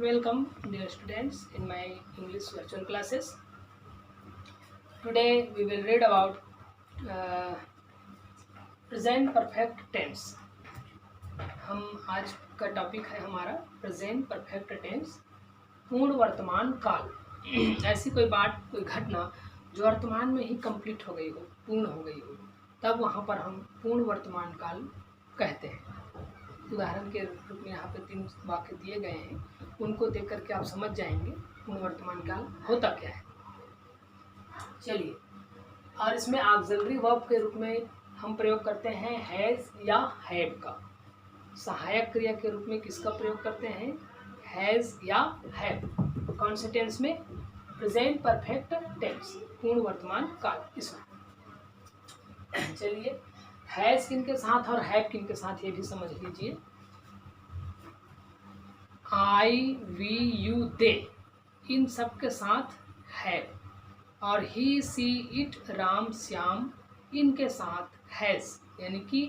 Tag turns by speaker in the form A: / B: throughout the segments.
A: Welcome, dear students, in my English virtual classes. Today we will read about uh, present perfect tense. हम आज का topic है हमारा present perfect tense, पूर्ण वर्तमान काल। ऐसी कोई बात, कोई घटना जो वर्तमान में ही कंप्लीट हो गई हो, पूर्ण हो गई हो, तब वहाँ पर हम पूर्ण वर्तमान काल कहते हैं। उदाहरण के रूप में यहाँ पे 3 वाक्य दिए गए हैं, उनको देख करके आप समझ जाएंगे पूर्ण वर्तमान काल होता क्या है। चलिए, और इसमें ऑक्सिलरी वर्ब के रूप में हम प्रयोग करते हैं हैज़ या हैव का। सहायक क्रिया के रूप में किसका प्रयोग करते हैं? हैज़ या हैव। कौन से टेंस में? प्रेजेंट परफेक्ट टेंस, पूर्ण वर्तमान काल। इसमें चलिए, हैज़ किन के साथ और हैव किन के साथ ये भी समझ लीजिए। आई, वी, यू, दे, इन सब के साथ हैव, और ही, सी, इट, राम, श्याम, इनके साथ हैज़, यानी कि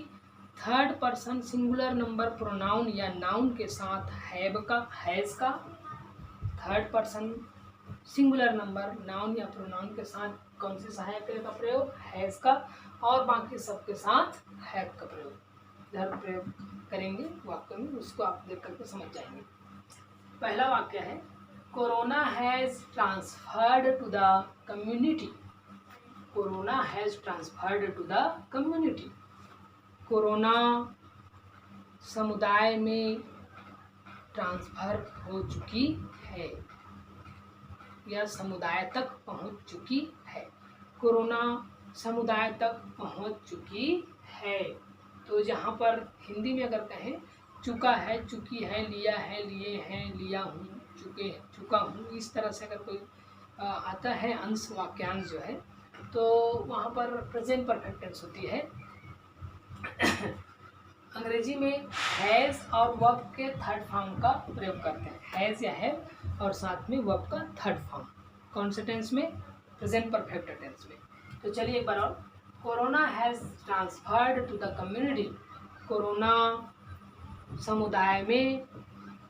A: third person singular number pronoun या नाउन के साथ हैव का, हैज़ का। Third person singular number noun या प्रोनाउन के साथ कौन सी सहायक क्रिया का प्रयोग? हैज़ का। और बाकी सबके साथ हैव का प्रयोग इधर प्रयोग करेंगे वाक्य में, उसको आप देख करके समझ जाएंगे। पहला वाक्य है, corona has transferred to the community. Corona has transferred to the community. Corona समुदाय में ट्रांसफर हो चुकी है या समुदाय तक पहुंच चुकी है। कोरोना समुदाय तक पहुंच चुकी है। तो जहाँ पर हिंदी में अगर कहें चुका है, चुकी है, लिया है, लिए हैं, लिया हूँ, चुके, चुका हूँ, इस तरह से अगर कोई आता है अंश, वाक्यांश जो है, तो वहाँ पर प्रेजेंट परफेक्ट टेंस होती है। अंग्रेजी में हैज़ और वर्ब के थर्ड फॉर्म का प्रयोग करते हैं, हैज़ या हैव, और साथ में वर्ब का थर्ड फॉर्म। कौन से टेंस में? प्रेजेंट परफेक्ट टेंस में। तो चलिए एक बार और, corona has transferred to the community. Corona समुदाय में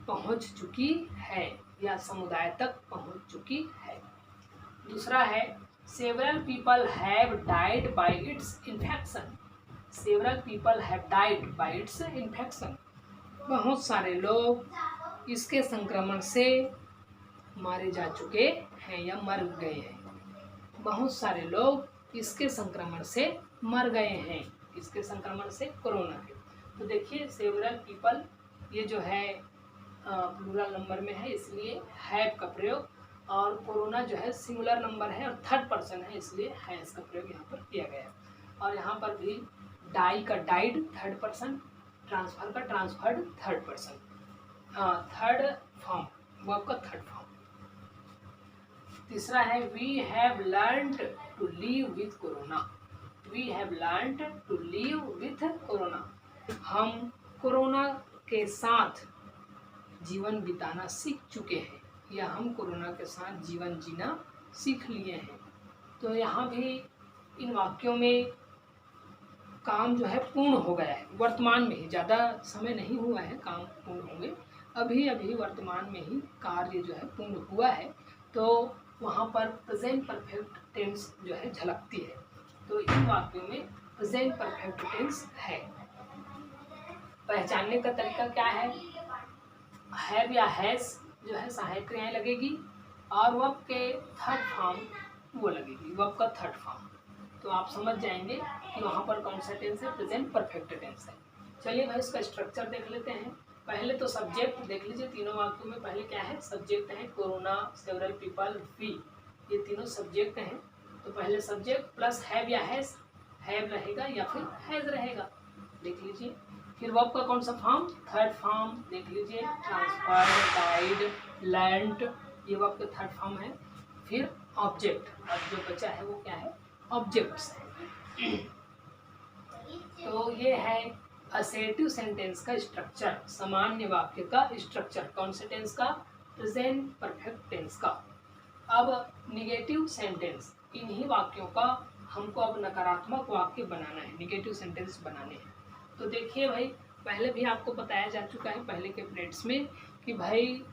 A: पहुंच चुकी है या समुदाय तक पहुंच चुकी है। दूसरा है, several people have died by it's infection. Several people have died by it's infection. बहुत सारे लोग इसके संक्रमण से मारे जा चुके हैं या मर गए हैं। बहुत सारे लोग इसके संक्रमण से मर गए हैं। इसके संक्रमण से, कोरोना के। तो देखिए, सेवरल पीपल ये जो है प्लूरल नंबर में है, इसलिए हैव का प्रयोग, और कोरोना जो है सिंगुलर नंबर है और थर्ड पर्सन है, इसलिए हैज़ का प्रयोग यहाँ पर किया गया है। और यहाँ पर भी डाई का डाइड थर्ड पर्सन, ट्रांसफर का transferred third person, third form, verb का थर्ड फॉर्म। तीसरा है, we have learned to live with corona. We have learned to live with corona. हम कोरोना के साथ जीवन बिताना सीख चुके हैं या हम कोरोना के साथ जीवन जीना सीख लिए हैं। तो यहाँ भी इन वाक्यों में काम जो है पूर्ण हो गया है, वर्तमान में ही, ज़्यादा समय नहीं हुआ है काम पूर्ण हो गए, अभी अभी वर्तमान में ही कार्य जो है पूर्ण हुआ है। तो वहाँ पर प्रेजेंट परफेक्ट टेंस जो है झलकती है। तो इन वाक्यों में प्रेजेंट परफेक्ट टेंस है। पहचानने का तरीका क्या है? हैव या हैज़ जो है सहायक क्रियाएं लगेगी, और वर्ब के थर्ड फॉर्म वो लगेगी, वर्ब का थर्ड फॉर्म। तो आप समझ जाएंगे कि वहाँ पर कौन सा टेंस है, प्रेजेंट परफेक्ट टेंस है। चलिए भाई, इसका स्ट्रक्चर देख लेते हैं। पहले तो सब्जेक्ट देख लीजिए। तीनों वाक्यों में पहले क्या है? सब्जेक्ट है, कोरोना, सेवरल पीपल, वी, ये तीनों सब्जेक्ट हैं। तो पहले सब्जेक्ट प्लस हैव या हैज़, हैव रहेगा या फिर हैज़ रहेगा, देख लीजिए। फिर वर्ब का कौन सा फॉर्म? थर्ड फॉर्म, देख लीजिए, ट्रांसफर्ड, डाइड, लर्न्ड, ये वर्ब का थर्ड फॉर्म है। फिर ऑब्जेक्ट, अब जो बचा है वो क्या है? ऑब्जेक्ट्स है। तो ये है असर्टिव सेंटेंस का स्ट्रक्चर, सामान्य वाक्य का स्ट्रक्चर। कौन से टेंस का? प्रेजेंट परफेक्ट टेंस का। अब निगेटिव सेंटेंस, इन्हीं वाक्यों का हमको अब नकारात्मक वाक्य बनाना है, निगेटिव सेंटेंस बनाने हैं। तो देखिए भाई, पहले भी आपको बताया जा चुका है पहले के पीरियड्स में कि भाई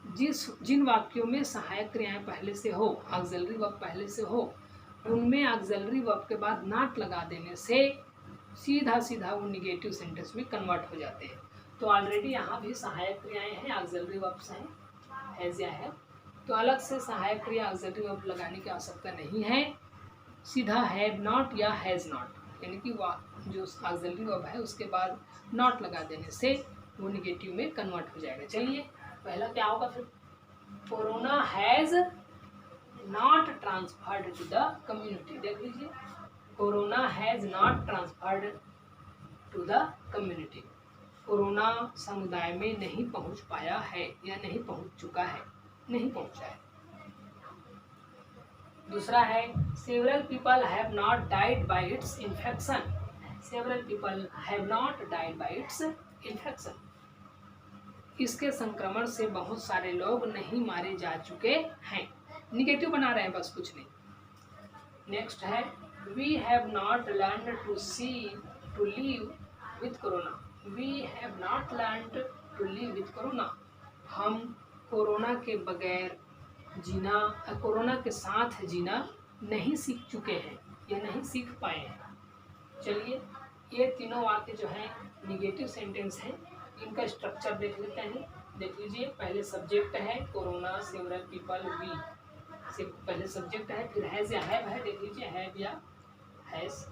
A: जिन वाक्यों में सहायक क्रियाएं पहले से हो, ऑक्सिलरी वर्ब पहले से हो, उनमें ऑक्सिलरी वर्ब के बाद नॉट लगा देने से सीधा सीधा वो निगेटिव सेंटेंस में कन्वर्ट हो जाते हैं। तो ऑलरेडी यहाँ भी सहायक क्रियाएं हैं, ऑक्सिलरी वर्ब्स हैं, हैज या है, तो अलग से सहायक क्रिया ऑक्सिलरी वर्ब लगाने की आवश्यकता नहीं है। सीधा हैव नॉट या हैज़ नॉट, यानी कि जो ऑक्सिलरी वर्ब है उसके बाद नॉट लगा देने से वो निगेटिव में कन्वर्ट हो जाएगा। चलिए पहला क्या होगा फिर, corona has not transferred to the community. देख लीजिए, corona has not transferred to the community, corona समुदाय में नहीं पहुंच पाया है या नहीं पहुंच चुका है, नहीं पहुंचा है। दूसरा है several people have not died by it's infection, several people have not died by it's infection, इसके संक्रमण से बहुत सारे लोग नहीं मारे जा चुके हैं। निगेटिव बना रहे हैं बस, कुछ नहीं। नेक्स्ट है we have not learn to see to live with corona, we have not learn to live with corona, हम कोरोना के बगैर जीना, कोरोना के साथ जीना नहीं सीख चुके हैं या नहीं सीख पाए हैं। चलिए ये तीनों वाक्य जो हैं निगेटिव सेंटेंस हैं, इनका स्ट्रक्चर देख लेते हैं। देख लीजिए, पहले सब्जेक्ट है कोरोना, सेवरल पीपल, वी से पहले सब्जेक्ट है, फिर हैज़ या हैव है, देख लीजिए हैव या हैज़,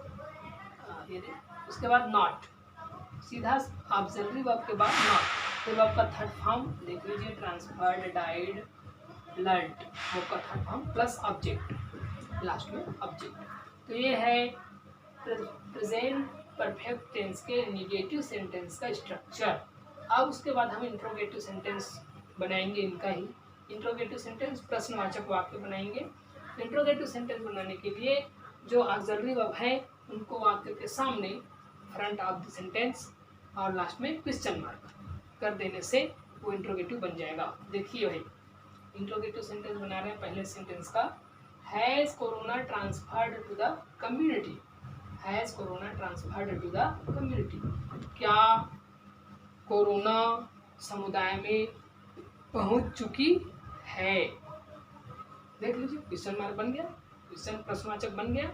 A: ये उसके बाद नॉट, सीधा ऑक्सिलरी वर्ब के बाद नॉट, फिर वर्ब का थर्ड फॉर्म देख लीजिए, ट्रांसफर्ड, डाइड, लर्न्ड, वर्ब का third form plus object, last में ऑब्जेक्ट। तो ये है प्रेजेंट परफेक्ट टेंस के निगेटिव सेंटेंस का स्ट्रक्चर। अब उसके बाद हम इंट्रोगेटिव सेंटेंस बनाएंगे, इनका ही इंट्रोगेटिव सेंटेंस, प्रश्नवाचक वाक्य बनाएंगे। इंट्रोगेटिव सेंटेंस बनाने के लिए जो ऑक्सिलरी वर्ब है उनको वाक्य के सामने फ्रंट ऑफ द सेंटेंस और लास्ट में क्वेश्चन मार्क कर देने से वो इंट्रोगेटिव बन जाएगा। देखिए भाई, इंट्रोगेटिव सेंटेंस बना रहे हैं। पहले सेंटेंस का, has corona transferred to the community, has corona transferred to the community, क्या कोरोना समुदाय में पहुंच चुकी है। देख लीजिए, क्वेश्चन मार्क बन गया, क्वेश्चन प्रश्नवाचक बन गया।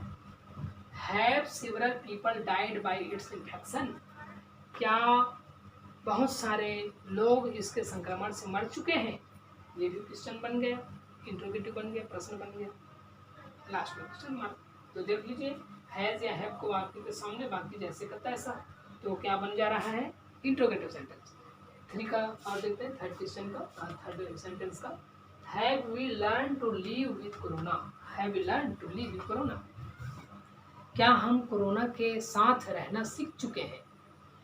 A: Have several people died by it's infection, क्या बहुत सारे लोग इसके संक्रमण से मर चुके हैं, ये भी क्वेश्चन बन गया, इंट्रोगेटिव बन गया, प्रश्न बन गया, लास्ट में क्वेश्चन मार्क। तो देख लीजिए, हैज़ या हैव को वाक्य के सामने बाकी जैसे का तैसा, तो क्या बन जा रहा है, इंट्रोगेटिव सेंटेंस। 3 का और देखते हैं, थर्ड क्वेश्चन का, थर्ड सेंटेंस का, have we learn to live with corona, have we learn to live with corona, क्या हम कोरोना के साथ रहना सीख चुके हैं,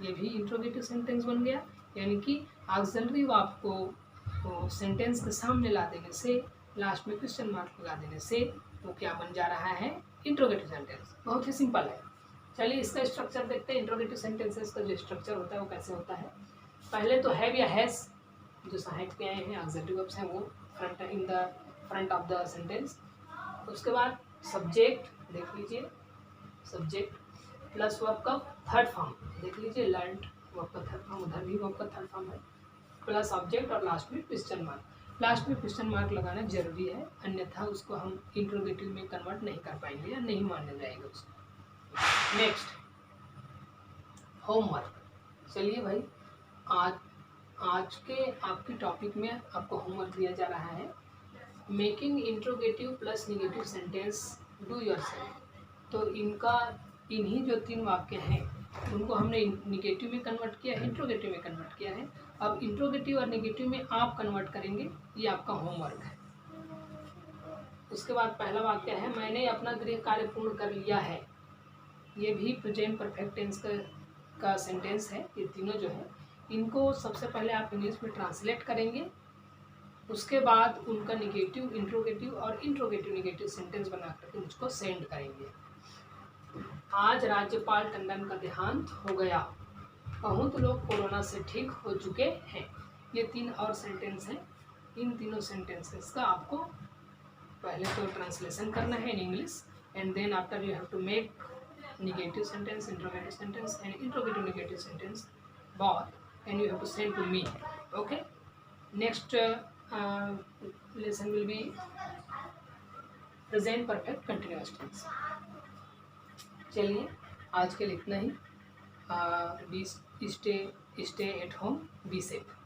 A: ये भी इंट्रोगेटिव सेंटेंस बन गया। यानी कि ऑक्सिलरी वर्ब को सेंटेंस के सामने ला देने से, लास्ट में क्वेश्चन मार्क लगा देने से वो क्या बन जा रहा है, इंट्रोगेटिव सेंटेंस। बहुत ही सिंपल है। चलिए इसका स्ट्रक्चर देखते हैं। इंट्रोगेटिव सेंटेंसेस का जो स्ट्रक्चर होता है वो कैसे होता है। पहले तो हैव या हैज़ जो सहायक क्रियाएं हैं, ऑक्सिलरी वर्ब्स हैं, वो front in the front of the sentence. उसके बाद सब्जेक्ट देख लीजिए, सब्जेक्ट प्लस वर्ब का थर्ड फॉर्म देख लीजिए, लर्न्ड वर्ब का थर्ड फॉर्म, उधर भी वर्ब का थर्ड फॉर्म है, प्लस ऑब्जेक्ट और लास्ट में क्वेश्चन मार्क। लास्ट में क्वेश्चन मार्क लगाना जरूरी है, अन्यथा उसको हम इंट्रोगेटिव में कन्वर्ट नहीं कर पाएंगे या नहीं माना जाएगा उसको। Next, homework. चलिए भाई, आज के आपके टॉपिक में आपको होमवर्क दिया जा रहा है, making interrogative plus negative sentence do yourself. तो इन्हीं जो 3 वाक्य हैं उनको हमने निगेटिव में कन्वर्ट किया है, इंट्रोगेटिव में कन्वर्ट किया है। अब इंट्रोगेटिव और निगेटिव में आप कन्वर्ट करेंगे, ये आपका होमवर्क है। उसके बाद पहला वाक्य है, मैंने अपना गृह कार्य पूर्ण कर लिया है। ये भी प्रेजेंट परफेक्ट टेंस का सेंटेंस है। ये तीनों जो है इनको सबसे पहले आप इंग्लिश में ट्रांसलेट करेंगे, उसके बाद उनका निगेटिव, इंट्रोगेटिव और इंट्रोगेटिव निगेटिव सेंटेंस बना करके मुझको सेंड करेंगे। आज राज्यपाल टंडन का देहांत हो गया, बहुत लोग कोरोना से ठीक हो चुके हैं। ये 3 और सेंटेंस हैं। इन तीनों सेंटेंसेस का आपको पहले तो ट्रांसलेशन करना है in English, and then after you have to make negative sentence, interrogative sentence and interrogative negative sentence both, and you have to send to me. Okay, next lesson will be present perfect continuous tense. चलिए आज के लिए इतना ही। Be stay at home, be safe.